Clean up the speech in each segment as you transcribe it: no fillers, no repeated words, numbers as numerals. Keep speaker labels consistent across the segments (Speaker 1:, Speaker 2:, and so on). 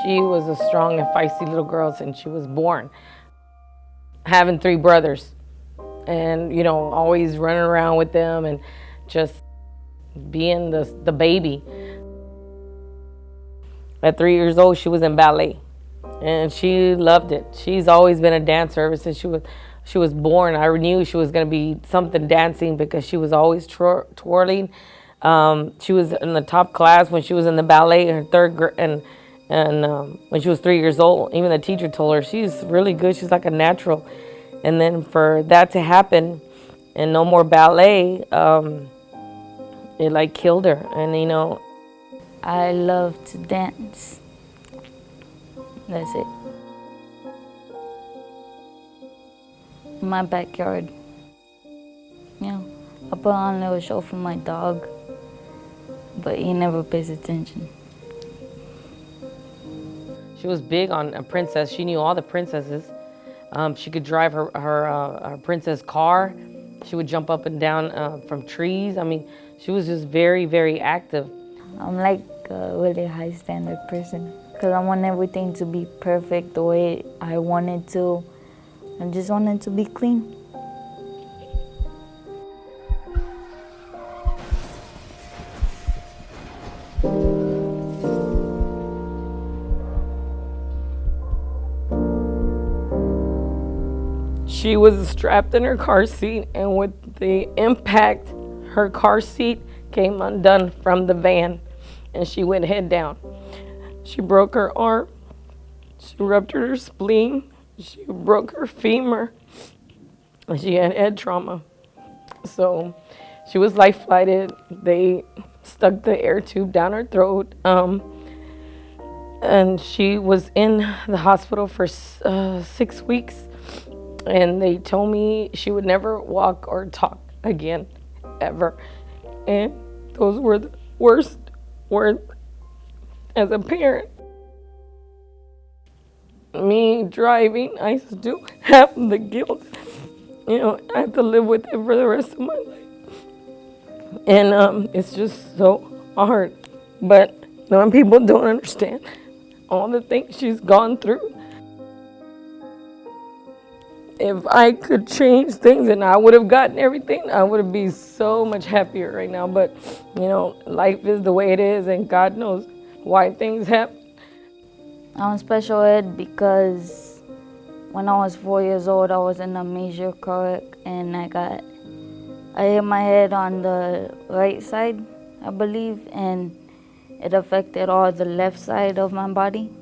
Speaker 1: She was a strong and feisty little girl since she was born, having 3 brothers and, always running around with them and just being the baby. At 3 years old, she was in ballet and she loved it. She's always been a dancer ever since she was born. I knew she was going to be something dancing because she was always twirling. She was in the top class when she was in the ballet in her third grade, and when she was 3 years old. Even the teacher told her she's really good. She's like a natural. And then for that to happen and no more ballet, it like killed her. And
Speaker 2: I love to dance. That's it. In my backyard. I put on a little show for my dog, but he never pays attention.
Speaker 1: She was big on a princess. She knew all the princesses. She could drive her princess car. She would jump up and down from trees. I mean, she was just very, very active.
Speaker 2: I'm like a really high standard person because I want everything to be perfect the way I want it to. I just want it to be clean.
Speaker 1: She was strapped in her car seat, and with the impact, her car seat came undone from the van, and she went head down. She broke her arm, she ruptured her spleen, she broke her femur, and she had head trauma. So she was life flighted. They stuck the air tube down her throat, and she was in the hospital for 6 weeks. And they told me she would never walk or talk again, ever. And those were the worst words as a parent. Me driving, I still have the guilt. I have to live with it for the rest of my life. And it's just so hard. But when people don't understand all the things she's gone through, if I could change things and I would have gotten everything, I would be so much happier right now. But, life is the way it is, and God knows why things happen.
Speaker 2: I'm special ed because when I was 4 years old, I was in a major car wreck, and I hit my head on the right side, I believe, and it affected all the left side of my body,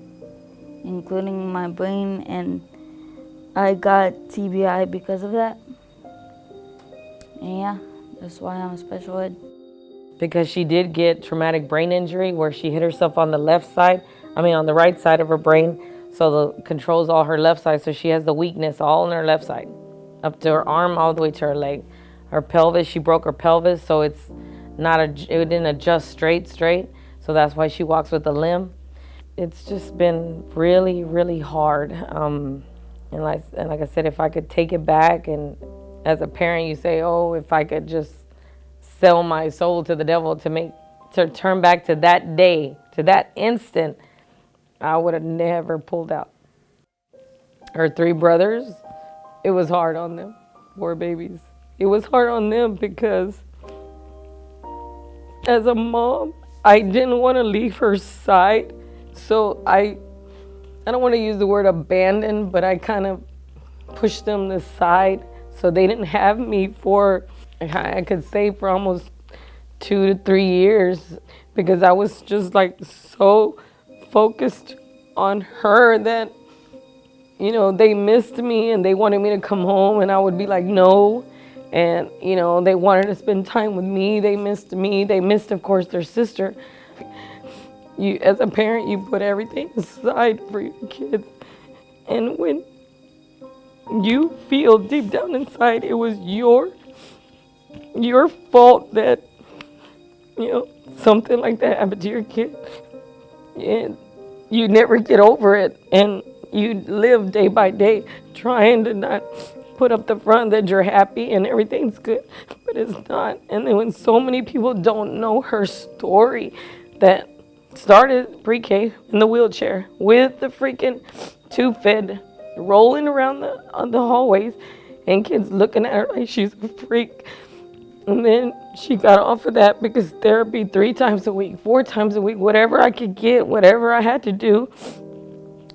Speaker 2: including my brain, and I got TBI because of that. And yeah, that's why I'm special ed.
Speaker 1: Because she did get traumatic brain injury where she hit herself on the on the right side of her brain. So the controls all her left side. So she has the weakness all on her left side, up to her arm, all the way to her leg. Her pelvis, she broke her pelvis. So it didn't adjust straight. So that's why she walks with a limb. It's just been really, really hard. And like I said, if I could take it back, and as a parent, you say, oh, if I could just sell my soul to the devil to turn back to that day, to that instant, I would have never pulled out. Her 3 brothers, it was hard on them, poor babies. It was hard on them because as a mom, I didn't want to leave her side, so I don't want to use the word abandon, but I kind of pushed them aside. So they didn't have me for, I could say, for almost 2 to 3 years, because I was just like so focused on her that, they missed me and they wanted me to come home, and I would be like, no. And, they wanted to spend time with me. They missed me. They missed, of course, their sister. As a parent, you put everything aside for your kids. And when you feel deep down inside it was your fault that, something like that happened to your kid, and you never get over it, and you live day by day trying to not put up the front that you're happy and everything's good, but it's not. And then when so many people don't know her story, that Started pre-K in the wheelchair with the freaking tube fed, rolling around the hallways, and kids looking at her like she's a freak. And then she got off of that because therapy 3 times a week, 4 times a week, whatever I could get, whatever I had to do,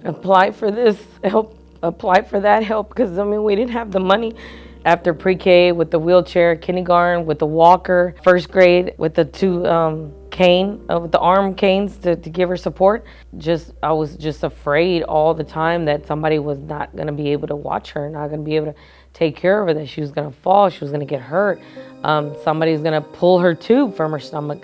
Speaker 1: apply for this help, apply for that help, because I mean we didn't have the money. After pre-K with the wheelchair, kindergarten with the walker, first grade with the two with the arm canes to give her support. I was just afraid all the time that somebody was not going to be able to watch her, not going to be able to take care of her, that she was going to fall, she was going to get hurt, somebody's going to pull her tube from her stomach.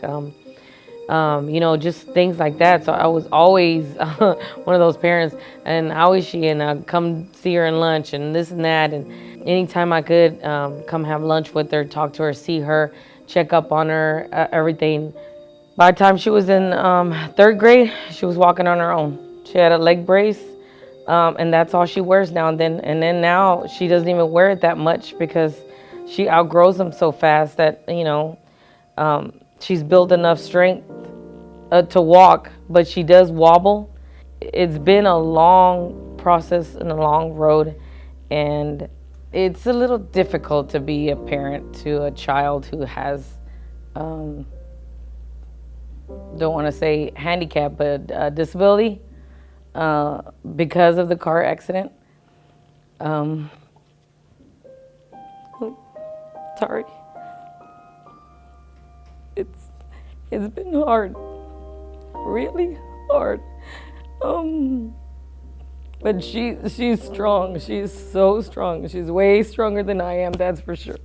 Speaker 1: Just things like that. So I was always one of those parents, and how is she? And I'd come see her in lunch and this and that. And anytime I could, come have lunch with her, talk to her, see her, check up on her, everything. By the time she was in 3rd grade, she was walking on her own. She had a leg brace, and that's all she wears now. And then now she doesn't even wear it that much because she outgrows them so fast that, she's built enough strength to walk, but she does wobble. It's been a long process and a long road, and it's a little difficult to be a parent to a child who has, don't want to say handicap, but disability because of the car accident. Sorry. It's been hard, really hard. But she's strong. She's so strong. She's way stronger than I am, that's for sure.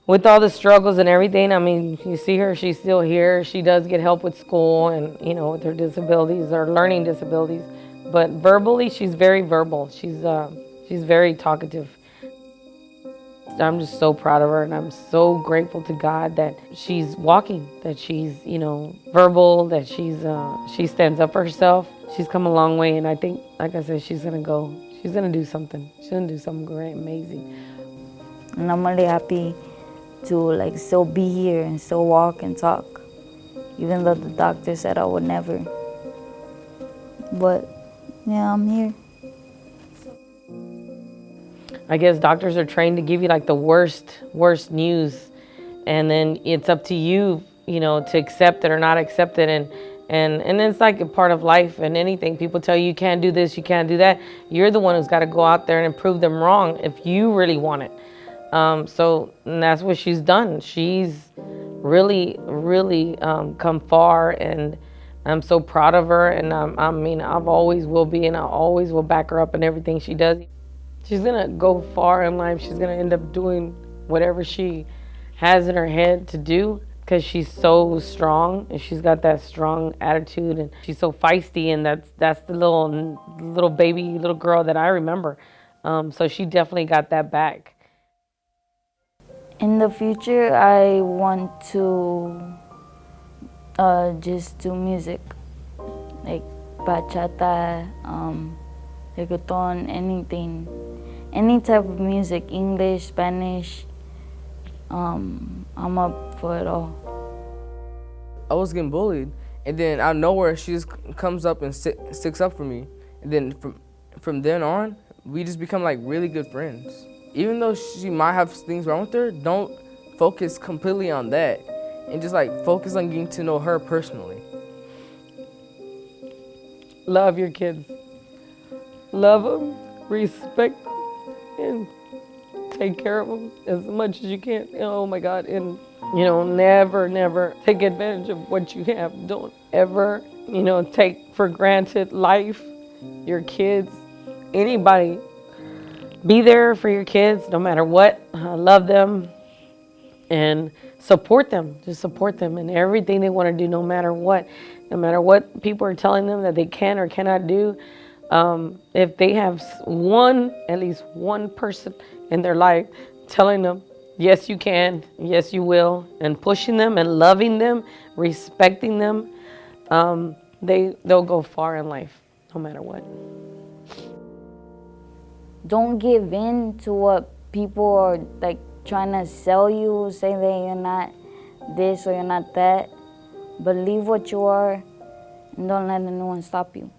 Speaker 1: With all the struggles and everything, I mean, you see her, she's still here. She does get help with school and, with her disabilities, her learning disabilities. But verbally, she's very verbal. She's very talkative. I'm just so proud of her, and I'm so grateful to God that she's walking, that she's, verbal, that she stands up for herself. She's come a long way, and I think, like I said, she's gonna do something. She's gonna do something great, amazing.
Speaker 2: And I'm really happy to still be here and still walk and talk, even though the doctor said I would never. But yeah, I'm here.
Speaker 1: I guess doctors are trained to give you the worst news, and then it's up to you, to accept it or not accept it. And it's like a part of life and anything. People tell you you can't do this, you can't do that. You're the one who's got to go out there and prove them wrong if you really want it. And that's what she's done. She's really, really come far, and I'm so proud of her. And I've always will be, and I always will back her up in everything she does. She's gonna go far in life. She's gonna end up doing whatever she has in her head to do, because she's so strong and she's got that strong attitude, and she's so feisty, and that's the little baby, little girl that I remember. So she definitely got that back.
Speaker 2: In the future, I want to just do music, like bachata, reggaeton, anything, any type of music, English, Spanish. I'm up for it all.
Speaker 3: I was getting bullied, and then out of nowhere, she just comes up and sticks up for me. And then from then on, we just become really good friends. Even though she might have things wrong with her, don't focus completely on that, and just focus on getting to know her personally.
Speaker 1: Love your kids. Love them, respect them, and take care of them as much as you can. Oh my God. And, never take advantage of what you have. Don't ever, take for granted life, your kids, anybody. Be there for your kids no matter what. Love them and support them. Just support them in everything they want to do, no matter what. No matter what people are telling them that they can or cannot do. If they have at least one person in their life telling them, yes, you can, yes, you will, and pushing them and loving them, respecting them, they'll go far in life, no matter what.
Speaker 2: don't give in to what people are like trying to sell you, say that you're not this or you're not that. Believe what you are and don't let anyone stop you.